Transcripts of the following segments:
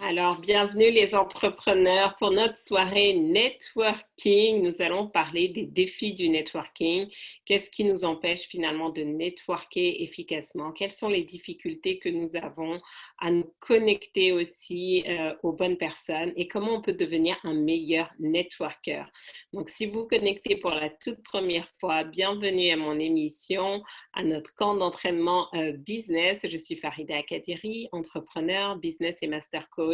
Alors, bienvenue les entrepreneurs pour notre soirée networking. Nous allons parler des défis du networking. Qu'est-ce qui nous empêche finalement de networker efficacement? Quelles sont les difficultés que nous avons à nous connecter aussi aux bonnes personnes et comment on peut devenir un meilleur networker? Donc, si vous connectez pour la toute première fois, bienvenue à mon émission, à notre camp d'entraînement business. Je suis Farida Kadiri, entrepreneur, business et master coach.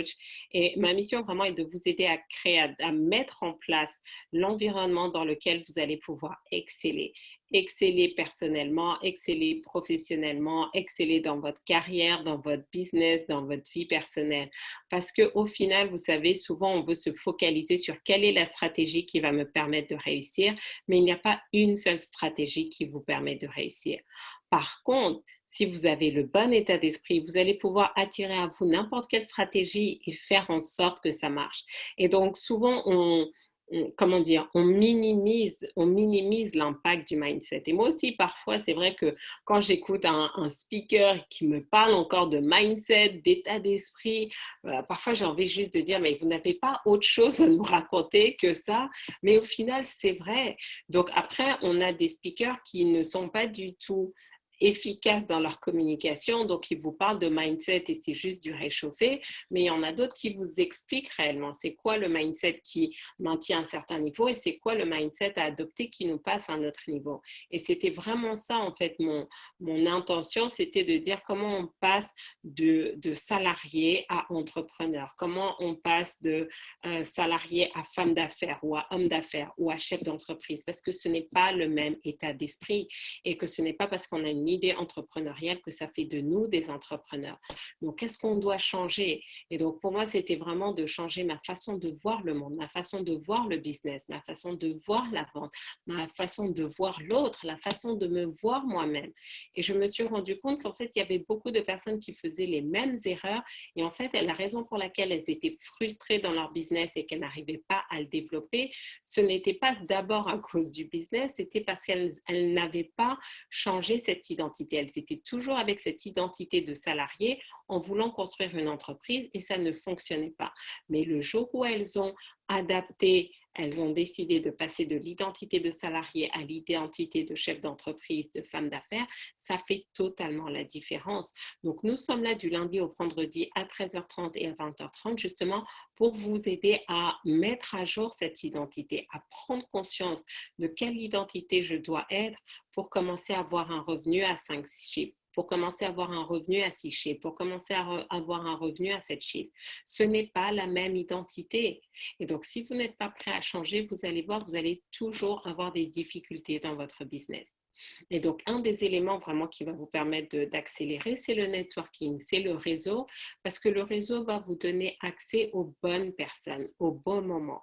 Et ma mission vraiment est de vous aider à créer, à mettre en place l'environnement dans lequel vous allez pouvoir exceller. Exceller personnellement, exceller professionnellement, exceller dans votre carrière, dans votre business, dans votre vie personnelle. Parce qu'au final, vous savez, souvent, on veut se focaliser sur quelle est la stratégie qui va me permettre de réussir, mais il n'y a pas une seule stratégie qui vous permet de réussir. Par contre, si vous avez le bon état d'esprit, vous allez pouvoir attirer à vous n'importe quelle stratégie et faire en sorte que ça marche. Et donc, souvent, comment dire, on minimise l'impact du mindset. Et moi aussi, parfois, c'est vrai que quand j'écoute un speaker qui me parle encore de mindset, d'état d'esprit, parfois j'ai envie juste de dire, mais vous n'avez pas autre chose à nous raconter que ça. Mais au final, c'est vrai. Donc après, on a des speakers qui ne sont pas du tout efficaces dans leur communication, donc ils vous parlent de mindset et c'est juste du réchauffé, mais il y en a d'autres qui vous expliquent réellement c'est quoi le mindset qui maintient un certain niveau et c'est quoi le mindset à adopter qui nous passe à un autre niveau. Et c'était vraiment ça en fait mon intention, c'était de dire comment on passe de salarié à entrepreneur, comment on passe de salarié à femme d'affaires ou à homme d'affaires ou à chef d'entreprise, parce que ce n'est pas le même état d'esprit et que ce n'est pas parce qu'on a une idée entrepreneuriale que ça fait de nous des entrepreneurs. Donc, qu'est-ce qu'on doit changer? Et donc, pour moi, c'était vraiment de changer ma façon de voir le monde, ma façon de voir le business, ma façon de voir la vente, ma façon de voir l'autre, la façon de me voir moi-même. Et je me suis rendu compte qu'en fait, il y avait beaucoup de personnes qui faisaient les mêmes erreurs. Et en fait, la raison pour laquelle elles étaient frustrées dans leur business et qu'elles n'arrivaient pas à le développer, ce n'était pas d'abord à cause du business, c'était parce qu'elles n'avaient pas changé cette identité. Elles étaient toujours avec cette identité de salarié en voulant construire une entreprise et ça ne fonctionnait pas. Mais le jour où elles ont adapté, elles ont décidé de passer de l'identité de salarié à l'identité de chef d'entreprise, de femme d'affaires, ça fait totalement la différence. Donc, nous sommes là du lundi au vendredi à 13h30 et à 20h30, justement, pour vous aider à mettre à jour cette identité, à prendre conscience de quelle identité je dois être pour commencer à avoir un revenu à 5 chiffres, pour commencer à avoir un revenu à 6 chiffres, pour commencer à avoir un revenu à 7 chiffres. Ce n'est pas la même identité. Et donc, si vous n'êtes pas prêt à changer, vous allez voir, vous allez toujours avoir des difficultés dans votre business. Et donc, un des éléments vraiment qui va vous permettre d'accélérer, c'est le networking, c'est le réseau, parce que le réseau va vous donner accès aux bonnes personnes, au bon moment.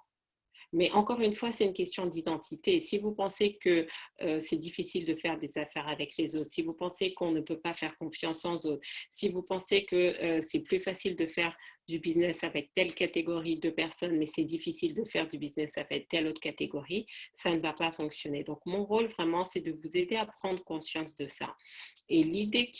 Mais encore une fois, c'est une question d'identité. Si vous pensez que c'est difficile de faire des affaires avec les autres, si vous pensez qu'on ne peut pas faire confiance aux autres, si vous pensez que c'est plus facile de faire du business avec telle catégorie de personnes, mais c'est difficile de faire du business avec telle autre catégorie, ça ne va pas fonctionner. Donc, mon rôle vraiment, c'est de vous aider à prendre conscience de ça. Et l'idée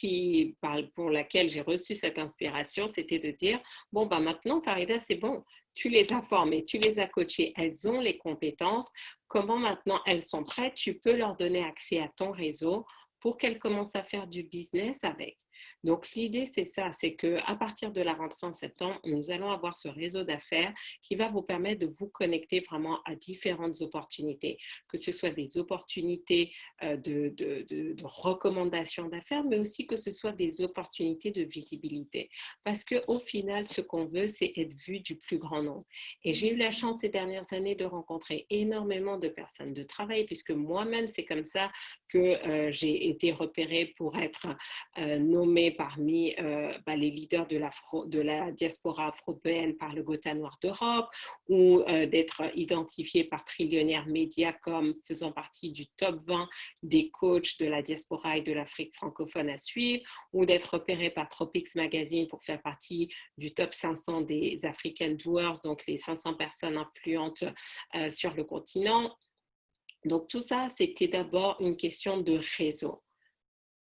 pour laquelle j'ai reçu cette inspiration, c'était de dire, bon, bah maintenant, Farida, c'est bon, tu les as formées, tu les as coachées, elles ont les compétences. Comment maintenant elles sont prêtes? Tu peux leur donner accès à ton réseau pour qu'elles commencent à faire du business avec. Donc l'idée c'est ça, c'est qu'à partir de la rentrée en septembre, nous allons avoir ce réseau d'affaires qui va vous permettre de vous connecter vraiment à différentes opportunités, que ce soit des opportunités de recommandations d'affaires, mais aussi que ce soit des opportunités de visibilité. Parce qu'au final, ce qu'on veut, c'est être vu du plus grand nombre. Et j'ai eu la chance ces dernières années de rencontrer énormément de personnes, de travailler, puisque moi-même, c'est comme ça que j'ai été repérée pour être nommée parmi les leaders de la diaspora afro-européenne par le Gotha Noir d'Europe, ou d'être identifiée par Trillionnaire Média comme faisant partie du top 20 des coachs de la diaspora et de l'Afrique francophone à suivre, ou d'être repérée par Tropics Magazine pour faire partie du top 500 des African Doers, donc les 500 personnes influentes sur le continent. Donc tout ça, c'était d'abord une question de réseau.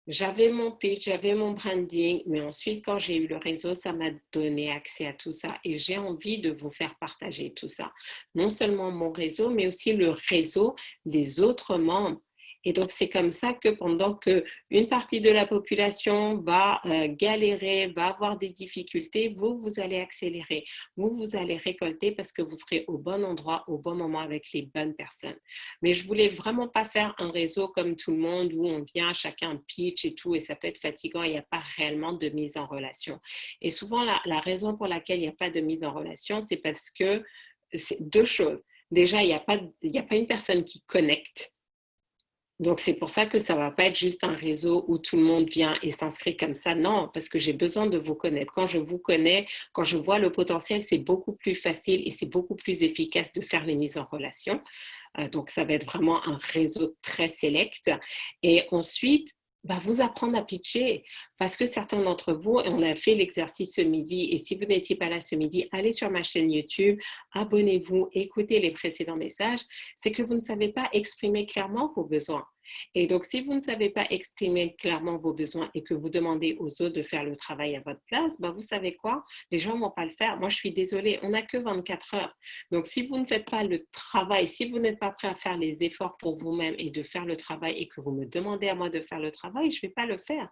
J'avais mon pitch, j'avais mon branding, mais ensuite, quand j'ai eu le réseau, ça m'a donné accès à tout ça et j'ai envie de vous faire partager tout ça. Non seulement mon réseau, mais aussi le réseau des autres membres. Et donc, c'est comme ça que pendant qu'une partie de la population va galérer, va avoir des difficultés, vous allez accélérer, vous allez récolter parce que vous serez au bon endroit, au bon moment avec les bonnes personnes. Mais je voulais vraiment pas faire un réseau comme tout le monde où on vient, chacun pitch et tout, et ça peut être fatigant, il n'y a pas réellement de mise en relation. Et souvent, la raison pour laquelle il n'y a pas de mise en relation, c'est parce que c'est deux choses. Déjà, il y a pas une personne qui connecte. Donc, c'est pour ça que ça ne va pas être juste un réseau où tout le monde vient et s'inscrit comme ça. Non, parce que j'ai besoin de vous connaître. Quand je vous connais, quand je vois le potentiel, c'est beaucoup plus facile et c'est beaucoup plus efficace de faire les mises en relation. Donc, ça va être vraiment un réseau très select. Et ensuite, bah, vous apprendre à pitcher parce que certains d'entre vous, et on a fait l'exercice ce midi, et si vous n'étiez pas là ce midi, allez sur ma chaîne YouTube, abonnez-vous, écoutez les précédents messages, c'est que vous ne savez pas exprimer clairement vos besoins. Et donc, si vous ne savez pas exprimer clairement vos besoins et que vous demandez aux autres de faire le travail à votre place, bah, vous savez quoi? Les gens ne vont pas le faire. Moi, je suis désolée, on n'a que 24 heures. Donc, si vous ne faites pas le travail, si vous n'êtes pas prêt à faire les efforts pour vous-même et de faire le travail et que vous me demandez à moi de faire le travail, je ne vais pas le faire.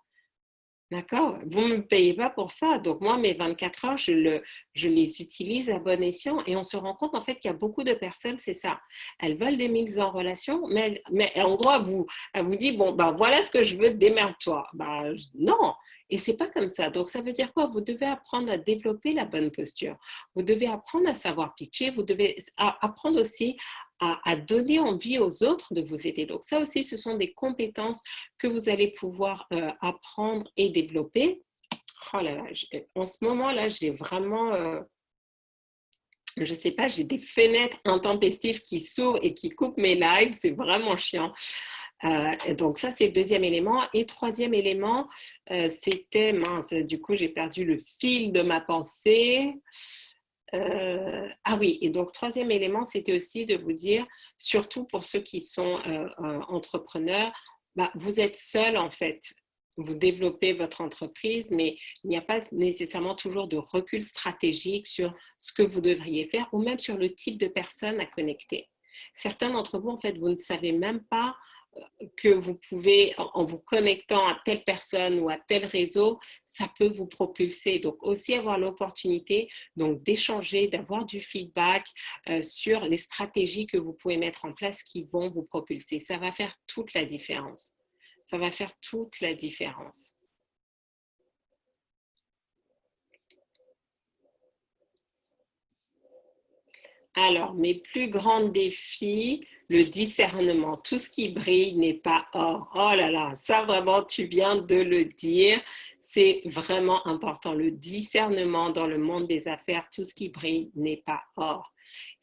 D'accord? Vous ne me payez pas pour ça. Donc, moi, mes 24 heures, je les utilise à bon escient et on se rend compte en fait qu'il y a beaucoup de personnes, c'est ça. Elles veulent des mises en relation, mais en gros, elle vous dit, bon, ben voilà ce que je veux, démerde-toi. Ben, non. Et c'est pas comme ça. Donc, ça veut dire quoi? Vous devez apprendre à développer la bonne posture. Vous devez apprendre à savoir pitcher. Vous devez apprendre aussi à donner envie aux autres de vous aider. Donc, ça aussi, ce sont des compétences que vous allez pouvoir apprendre et développer. Oh là là, en ce moment-là, j'ai vraiment, je ne sais pas, j'ai des fenêtres intempestives qui s'ouvrent et qui coupent mes lives. C'est vraiment chiant. Donc ça, c'est le deuxième élément. Et troisième élément, c'était, mince, du coup, j'ai perdu le fil de ma pensée. Ah oui, et donc troisième élément, c'était aussi de vous dire, surtout pour ceux qui sont entrepreneurs, bah, vous êtes seul en fait. Vous développez votre entreprise, mais il n'y a pas nécessairement toujours de recul stratégique sur ce que vous devriez faire ou même sur le type de personnes à connecter. Certains d'entre vous, en fait, vous ne savez même pas que vous pouvez, en vous connectant à telle personne ou à tel réseau, ça peut vous propulser. Donc aussi avoir l'opportunité donc d'échanger, d'avoir du feedback sur les stratégies que vous pouvez mettre en place qui vont vous propulser. Ça va faire toute la différence. Ça va faire toute la différence. Alors, mes plus grands défis, le discernement. Tout ce qui brille n'est pas or. Oh là là, ça vraiment, tu viens de le dire. C'est vraiment important. Le discernement dans le monde des affaires, tout ce qui brille n'est pas or.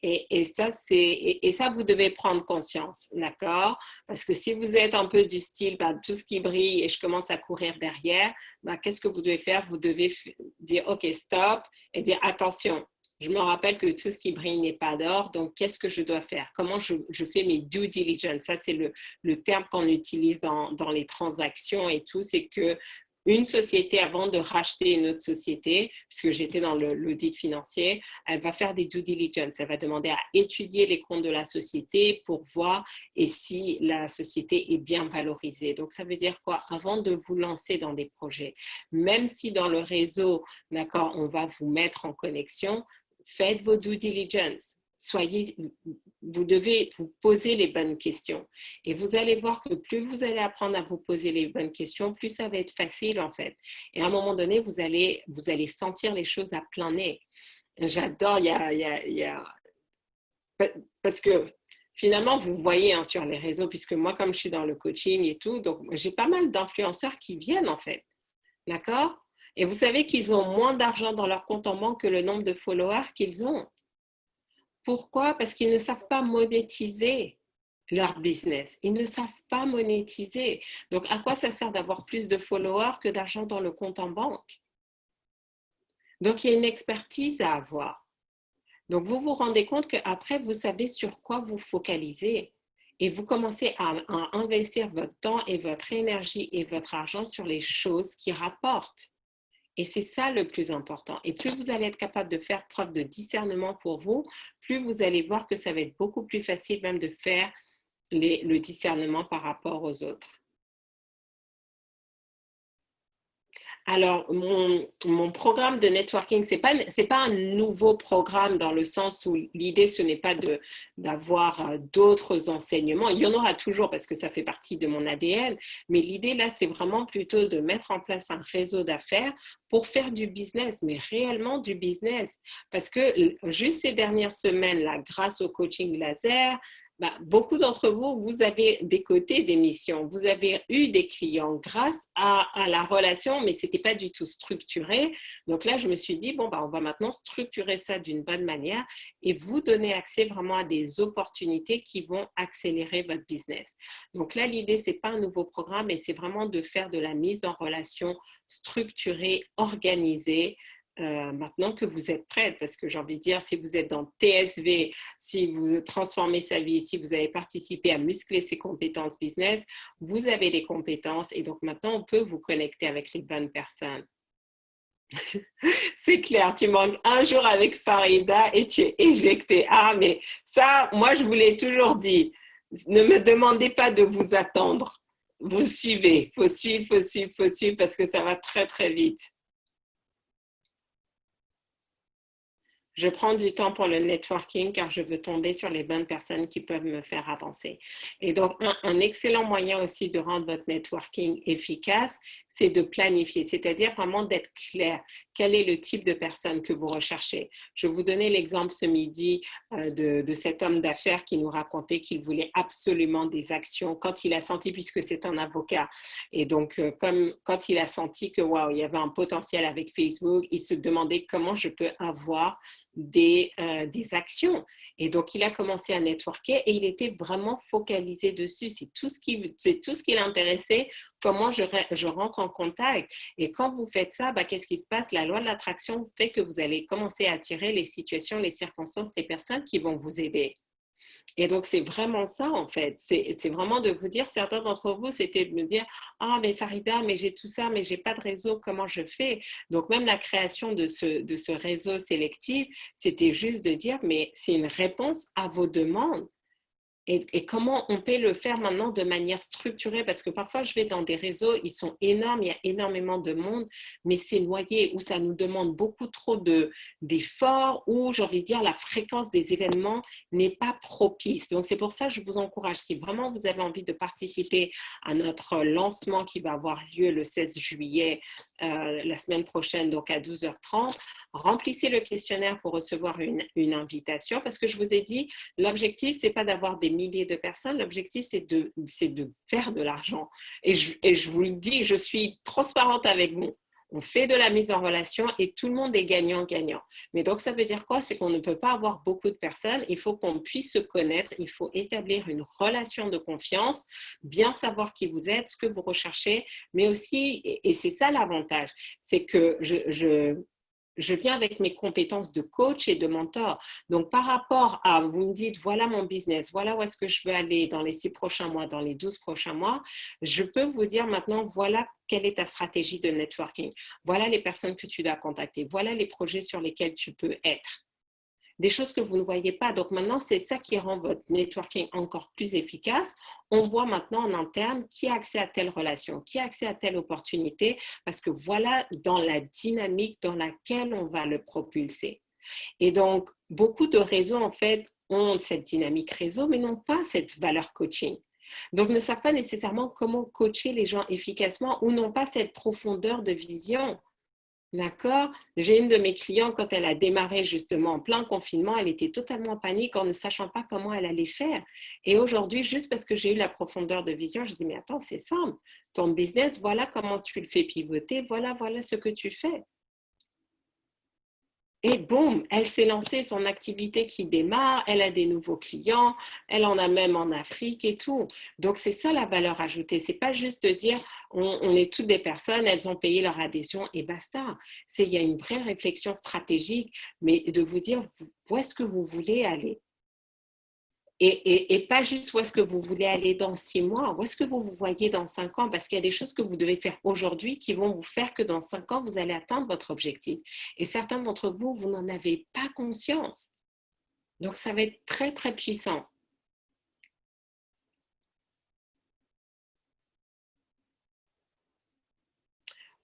Et ça, vous devez prendre conscience, d'accord? Parce que si vous êtes un peu du style, bah, tout ce qui brille et je commence à courir derrière, bah, qu'est-ce que vous devez faire? Vous devez dire, OK, stop, et dire, attention, je me rappelle que tout ce qui brille n'est pas d'or, donc qu'est-ce que je dois faire? Comment je fais mes due diligence? Ça, c'est le terme qu'on utilise dans les transactions et tout, c'est que une société, avant de racheter une autre société, puisque j'étais dans l'audit financier, elle va faire des due diligence. Elle va demander à étudier les comptes de la société pour voir et si la société est bien valorisée. Donc, ça veut dire quoi? Avant de vous lancer dans des projets, même si dans le réseau, d'accord, on va vous mettre en connexion, faites vos due diligence. Vous devez vous poser les bonnes questions. Et vous allez voir que plus vous allez apprendre à vous poser les bonnes questions, plus ça va être facile en fait. Et à un moment donné, vous allez sentir les choses à plein nez. J'adore, parce que finalement, vous voyez hein, sur les réseaux, puisque moi, comme je suis dans le coaching et tout, donc j'ai pas mal d'influenceurs qui viennent en fait. D'accord? Et vous savez qu'ils ont moins d'argent dans leur compte en banque que le nombre de followers qu'ils ont. Pourquoi? Parce qu'ils ne savent pas monétiser leur business. Ils ne savent pas monétiser. Donc, à quoi ça sert d'avoir plus de followers que d'argent dans le compte en banque? Donc, il y a une expertise à avoir. Donc, vous vous rendez compte qu'après, vous savez sur quoi vous focaliser. et vous commencez à investir votre temps et votre énergie et votre argent sur les choses qui rapportent. Et c'est ça le plus important. Et plus vous allez être capable de faire preuve de discernement pour vous, plus vous allez voir que ça va être beaucoup plus facile même de faire le discernement par rapport aux autres. Alors, mon programme de networking, c'est pas un nouveau programme dans le sens où l'idée, ce n'est pas d'avoir d'autres enseignements. Il y en aura toujours parce que ça fait partie de mon ADN, mais l'idée là, c'est vraiment plutôt de mettre en place un réseau d'affaires pour faire du business, mais réellement du business. Parce que juste ces dernières semaines, là, grâce au coaching laser, beaucoup d'entre vous, vous avez décoté des missions, vous avez eu des clients grâce à la relation, mais ce n'était pas du tout structuré. Donc là, je me suis dit, bon, on va maintenant structurer ça d'une bonne manière et vous donner accès vraiment à des opportunités qui vont accélérer votre business. Donc là, l'idée, ce n'est pas un nouveau programme, mais c'est vraiment de faire de la mise en relation structurée, organisée, maintenant que vous êtes prête, parce que j'ai envie de dire, si vous êtes dans TSV, si vous transformez sa vie, si vous avez participé à muscler ses compétences business, vous avez les compétences et donc maintenant, on peut vous connecter avec les bonnes personnes. C'est clair, tu manques un jour avec Farida et tu es éjecté. Ah, mais ça, moi, je vous l'ai toujours dit. Ne me demandez pas de vous attendre. Vous suivez. Faut suivre, faut suivre, faut suivre parce que ça va très, très vite. Je prends du temps pour le networking car je veux tomber sur les bonnes personnes qui peuvent me faire avancer. Et donc, un excellent moyen aussi de rendre votre networking efficace, c'est de planifier, c'est-à-dire vraiment d'être clair. Quel est le type de personne que vous recherchez? Je vais vous donner l'exemple ce midi de cet homme d'affaires qui nous racontait qu'il voulait absolument des actions quand il a senti, puisque c'est un avocat. Et donc, comme quand il a senti que wow, il y avait un potentiel avec Facebook, il se demandait comment je peux avoir des actions. Et donc, il a commencé à networker et il était vraiment focalisé dessus. C'est tout ce qui l'intéressait, comment je rentre en contact. Et quand vous faites ça, qu'est-ce qui se passe? La loi de l'attraction fait que vous allez commencer à attirer les situations, les circonstances, les personnes qui vont vous aider. Et donc, c'est vraiment ça, en fait. C'est vraiment de vous dire, certains d'entre vous, c'était de me dire, ah, mais Farida, mais j'ai tout ça, mais j'ai pas de réseau, comment je fais? Donc, même la création de ce réseau sélectif, c'était juste de dire, mais c'est une réponse à vos demandes. Et comment on peut le faire maintenant de manière structurée? Parce que parfois, je vais dans des réseaux, ils sont énormes, il y a énormément de monde, mais c'est noyé, où ça nous demande beaucoup trop d'efforts, où, j'ai envie de dire, la fréquence des événements n'est pas propice. Donc, c'est pour ça que je vous encourage, si vraiment vous avez envie de participer à notre lancement qui va avoir lieu le 16 juillet, la semaine prochaine, donc à 12h30, remplissez le questionnaire pour recevoir une invitation, parce que je vous ai dit, l'objectif, ce n'est pas d'avoir des milliers de personnes, l'objectif, c'est de faire de l'argent. Et je vous le dis, je suis transparente avec vous. On fait de la mise en relation et tout le monde est gagnant-gagnant. Mais donc, ça veut dire quoi? C'est qu'on ne peut pas avoir beaucoup de personnes. Il faut qu'on puisse se connaître. Il faut établir une relation de confiance, bien savoir qui vous êtes, ce que vous recherchez, mais aussi, et c'est ça l'avantage, c'est que je viens avec mes compétences de coach et de mentor. Donc, par rapport à, vous me dites, voilà mon business, voilà où est-ce que je veux aller dans les 6 prochains mois, dans les 12 prochains mois, je peux vous dire maintenant, voilà quelle est ta stratégie de networking. Voilà les personnes que tu dois contacter. Voilà les projets sur lesquels tu peux être. Des choses que vous ne voyez pas. Donc maintenant, c'est ça qui rend votre networking encore plus efficace. On voit maintenant en interne qui a accès à telle relation, qui a accès à telle opportunité, parce que voilà dans la dynamique dans laquelle on va le propulser. Et donc, beaucoup de réseaux, en fait, ont cette dynamique réseau, mais n'ont pas cette valeur coaching. Donc, ne savent pas nécessairement comment coacher les gens efficacement ou n'ont pas cette profondeur de vision. D'accord? J'ai une de mes clientes, quand elle a démarré justement en plein confinement, elle était totalement en panique en ne sachant pas comment elle allait faire. Et aujourd'hui, juste parce que j'ai eu la profondeur de vision, je dis, mais attends, c'est simple. Ton business, voilà comment tu le fais pivoter, voilà ce que tu fais. Et boum, elle s'est lancée, son activité qui démarre, elle a des nouveaux clients, elle en a même en Afrique et tout. Donc, c'est ça la valeur ajoutée. C'est pas juste de dire, on est toutes des personnes, elles ont payé leur adhésion et basta. Il y a une vraie réflexion stratégique, mais de vous dire, où est-ce que vous voulez aller? Et pas juste où est-ce que vous voulez aller dans 6 mois, où est-ce que vous vous voyez dans 5 ans, parce qu'il y a des choses que vous devez faire aujourd'hui qui vont vous faire que dans 5 ans, vous allez atteindre votre objectif. Et certains d'entre vous, vous n'en avez pas conscience. Donc, ça va être très, très puissant.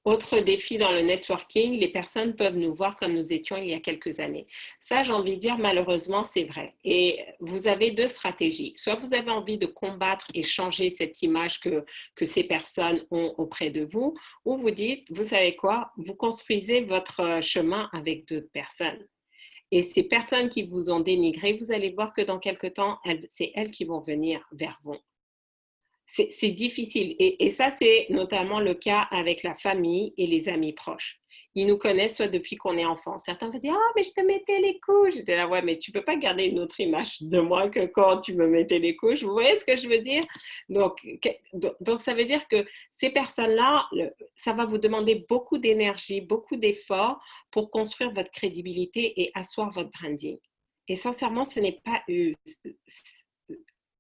Autre défi dans le networking, les personnes peuvent nous voir comme nous étions il y a quelques années. Ça, j'ai envie de dire, malheureusement, c'est vrai. Et vous avez deux stratégies. Soit vous avez envie de combattre et changer cette image que ces personnes ont auprès de vous, ou vous dites, vous savez quoi, vous construisez votre chemin avec d'autres personnes. Et ces personnes qui vous ont dénigré, vous allez voir que dans quelques temps, c'est elles qui vont venir vers vous. C'est difficile. Et ça, c'est notamment le cas avec la famille et les amis proches. Ils nous connaissent soit depuis qu'on est enfant. Certains vont dire, ah, mais je te mettais les couches. J'étais là, ouais, mais tu peux pas garder une autre image de moi que quand tu me mettais les couches. Vous voyez ce que je veux dire? Donc ça veut dire que ces personnes-là, ça va vous demander beaucoup d'énergie, beaucoup d'efforts pour construire votre crédibilité et asseoir votre branding. Et sincèrement, ce n'est pas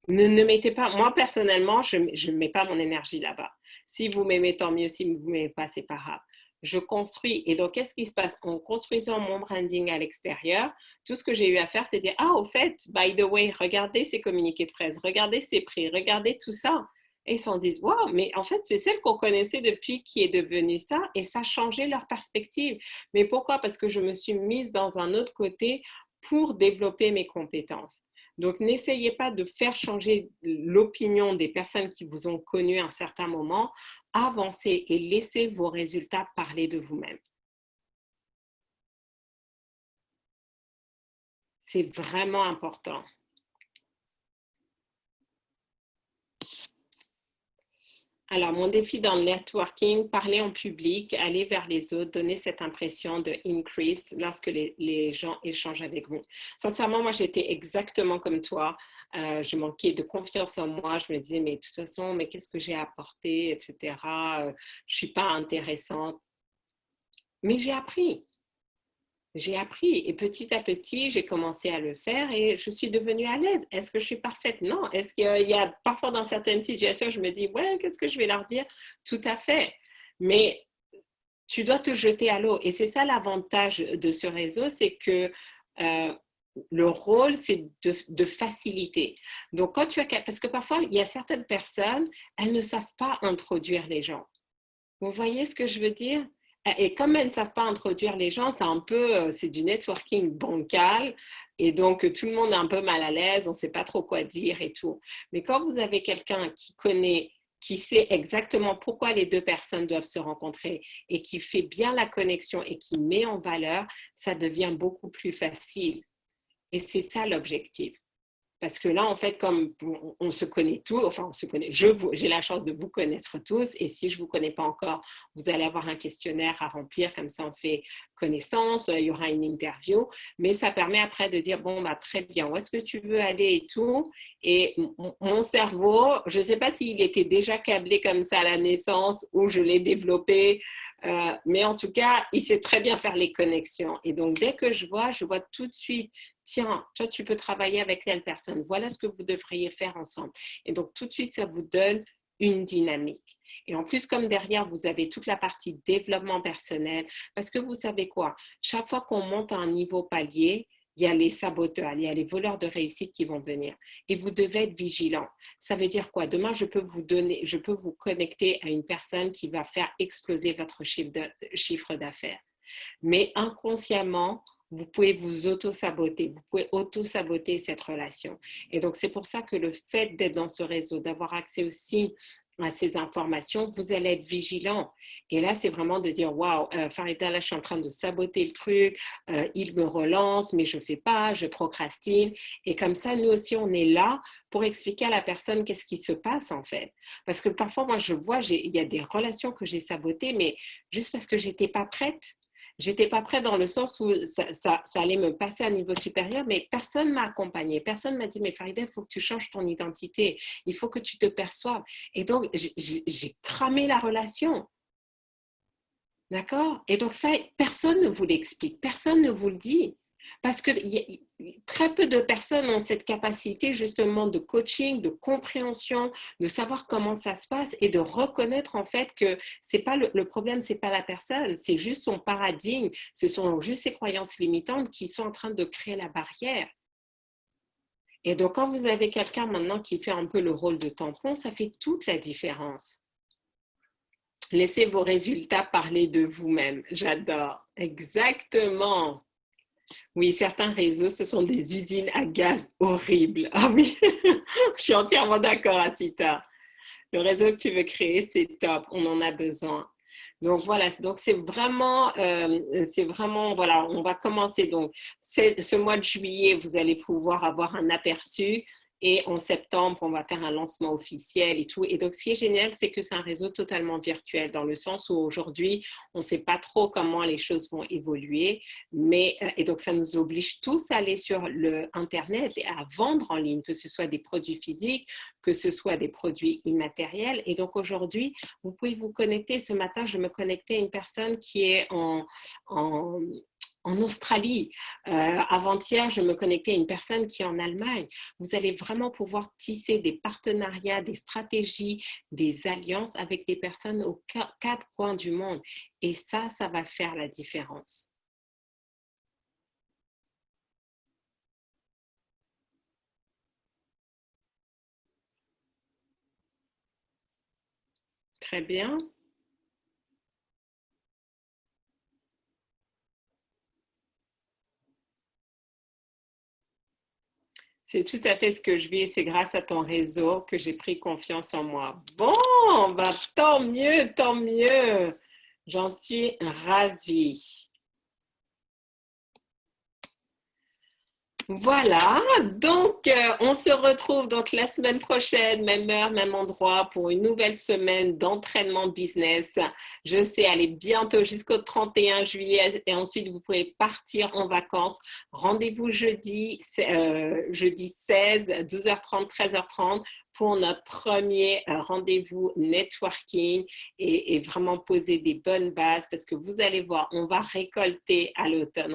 ne mettez pas, moi personnellement, je ne mets pas mon énergie là-bas. Si vous m'aimez, tant mieux. Si vous ne m'aimez pas, c'est pas grave. Je construis. Et donc, qu'est-ce qui se passe? En construisant mon branding à l'extérieur, tout ce que j'ai eu à faire, c'est dire, ah, au fait, by the way, regardez ces communiqués de presse, regardez ces prix, regardez tout ça. Et ils s'en disent, wow, mais en fait, c'est celle qu'on connaissait depuis qui est devenue ça, et ça a changé leur perspective. Mais pourquoi? Parce que je me suis mise dans un autre côté pour développer mes compétences. Donc, n'essayez pas de faire changer l'opinion des personnes qui vous ont connu à un certain moment. Avancez et laissez vos résultats parler de vous-même. C'est vraiment important. Alors, mon défi dans le networking, parler en public, aller vers les autres, donner cette impression de increase lorsque les gens échangent avec vous. Sincèrement, moi, j'étais exactement comme toi. Je manquais de confiance en moi. Je me disais, mais de toute façon, mais qu'est-ce que j'ai à apporter, etc. Je ne suis pas intéressante. Mais j'ai appris. J'ai appris et petit à petit, j'ai commencé à le faire et je suis devenue à l'aise. Est-ce que je suis parfaite? Non. Est-ce qu'il y a parfois dans certaines situations, je me dis, ouais, qu'est-ce que je vais leur dire? Tout à fait. Mais tu dois te jeter à l'eau. Et c'est ça l'avantage de ce réseau, c'est que le rôle, c'est de faciliter. Donc, quand tu as, parce que parfois, il y a certaines personnes, elles ne savent pas introduire les gens. Vous voyez ce que je veux dire? Et comme elles ne savent pas introduire les gens, c'est un peu, c'est du networking bancal. Et donc, tout le monde est un peu mal à l'aise, on ne sait pas trop quoi dire et tout. Mais quand vous avez quelqu'un qui connaît, qui sait exactement pourquoi les deux personnes doivent se rencontrer et qui fait bien la connexion et qui met en valeur, ça devient beaucoup plus facile. Et c'est ça l'objectif. Parce que là, en fait, comme on se connaît tous, enfin, on se connaît, j'ai la chance de vous connaître tous. Et si je ne vous connais pas encore, vous allez avoir un questionnaire à remplir. Comme ça, on fait connaissance. Il y aura une interview. Mais ça permet après de dire, bon, bah, très bien, où est-ce que tu veux aller et tout. Et mon cerveau, je ne sais pas s'il était déjà câblé comme ça à la naissance ou je l'ai développé. Mais en tout cas, il sait très bien faire les connexions. Et donc, dès que je vois tout de suite, tiens, toi, tu peux travailler avec telle personne. Voilà ce que vous devriez faire ensemble. Et donc, tout de suite, ça vous donne une dynamique. Et en plus, comme derrière, vous avez toute la partie développement personnel, parce que vous savez quoi, chaque fois qu'on monte à un niveau palier, il y a les saboteurs, il y a les voleurs de réussite qui vont venir. Et vous devez être vigilant. Ça veut dire quoi? Demain, je peux vous connecter à une personne qui va faire exploser votre chiffre d'affaires. Mais inconsciemment, vous pouvez vous auto-saboter, vous pouvez auto-saboter cette relation. Et donc, c'est pour ça que le fait d'être dans ce réseau, d'avoir accès aussi à ces informations, vous allez être vigilant. Et là, c'est vraiment de dire, waouh, Farida, là, je suis en train de saboter le truc, il me relance, mais je ne fais pas, je procrastine. Et comme ça, nous aussi, on est là pour expliquer à la personne qu'est-ce qui se passe, en fait. Parce que parfois, moi, je vois, il y a des relations que j'ai sabotées, mais juste parce que je n'étais pas prête. J'étais pas prête dans le sens où ça allait me passer à un niveau supérieur, mais personne m'a accompagnée. Personne m'a dit, mais Farida, il faut que tu changes ton identité. Il faut que tu te perçoives. Et donc, j'ai cramé la relation. D'accord? Et donc, ça, personne ne vous l'explique. Personne ne vous le dit. Parce que très peu de personnes ont cette capacité justement de coaching, de compréhension, de savoir comment ça se passe et de reconnaître en fait que c'est pas le problème, c'est pas la personne, c'est juste son paradigme, ce sont juste ses croyances limitantes qui sont en train de créer la barrière. Et donc quand vous avez quelqu'un maintenant qui fait un peu le rôle de tampon, ça fait toute la différence. Laissez vos résultats parler de vous-même. J'adore. Exactement. Oui, certains réseaux, ce sont des usines à gaz horribles. Ah oui, je suis entièrement d'accord, Asita. Le réseau que tu veux créer, c'est top. On en a besoin. Donc voilà, donc c'est vraiment, voilà, on va commencer. Donc, ce mois de juillet, vous allez pouvoir avoir un aperçu. Et en septembre, on va faire un lancement officiel et tout. Et donc, ce qui est génial, c'est que c'est un réseau totalement virtuel dans le sens où aujourd'hui, on ne sait pas trop comment les choses vont évoluer. Et donc, ça nous oblige tous à aller sur le Internet et à vendre en ligne, que ce soit des produits physiques, que ce soit des produits immatériels. Et donc, aujourd'hui, vous pouvez vous connecter. Ce matin, je me connectais à une personne qui est en, en Australie. Avant-hier, je me connectais à une personne qui est en Allemagne. Vous allez vraiment pouvoir tisser des partenariats, des stratégies, des alliances avec des personnes aux quatre coins du monde. Et ça va faire la différence. Très bien. C'est tout à fait ce que je vis et c'est grâce à ton réseau que j'ai pris confiance en moi. Bon, bah, tant mieux, tant mieux. J'en suis ravie. Voilà, donc on se retrouve donc la semaine prochaine, même heure, même endroit, pour une nouvelle semaine d'entraînement business. Je sais, allez bientôt jusqu'au 31 juillet et ensuite vous pouvez partir en vacances. Rendez-vous jeudi 16, 12h30, 13h30 pour notre premier rendez-vous networking et vraiment poser des bonnes bases parce que vous allez voir, on va récolter à l'automne,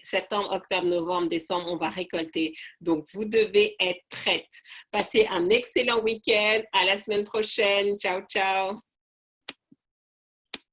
septembre, octobre, novembre, décembre, on va récolter. Donc, vous devez être prête. Passez un excellent week-end. À la semaine prochaine. Ciao, ciao.